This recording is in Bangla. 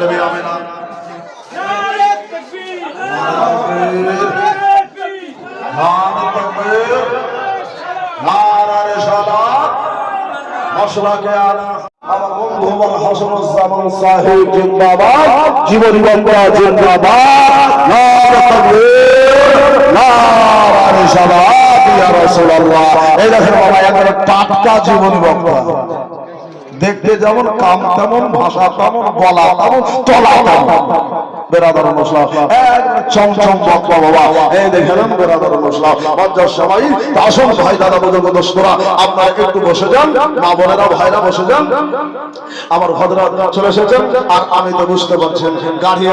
বলে আমি না মশলাকে আনা আমার বন্ধু আমার হাসানুজ্জামান সাহেব জিন্দাবাদ, জীবন বাংলা জিন্দাবাদ, নারে তাকবীর, নারে সালাত ইয়া রাসূলুল্লাহ। এই দেখেন বাবা একেবারে টাটকা জীবন বাংলা, দেখতে যেমন কাম তেমন, ভাষা তেমন, গলা তেমন, তলা তেমন। বেরাদার মশলা চমচম বকবা বাবা, এই দেখেন বেরাদার মশলা মজ্জার সময়। আসুন ভাই দাদা বুজুর্গ দোস্তরা, আপনারা একটু বসে যান, মা বোনেরা ভাইরা বসে যান। আমার ভদ্রা চলে এসেছেন আর আমি তো বুঝতে পারছেন গাড়ি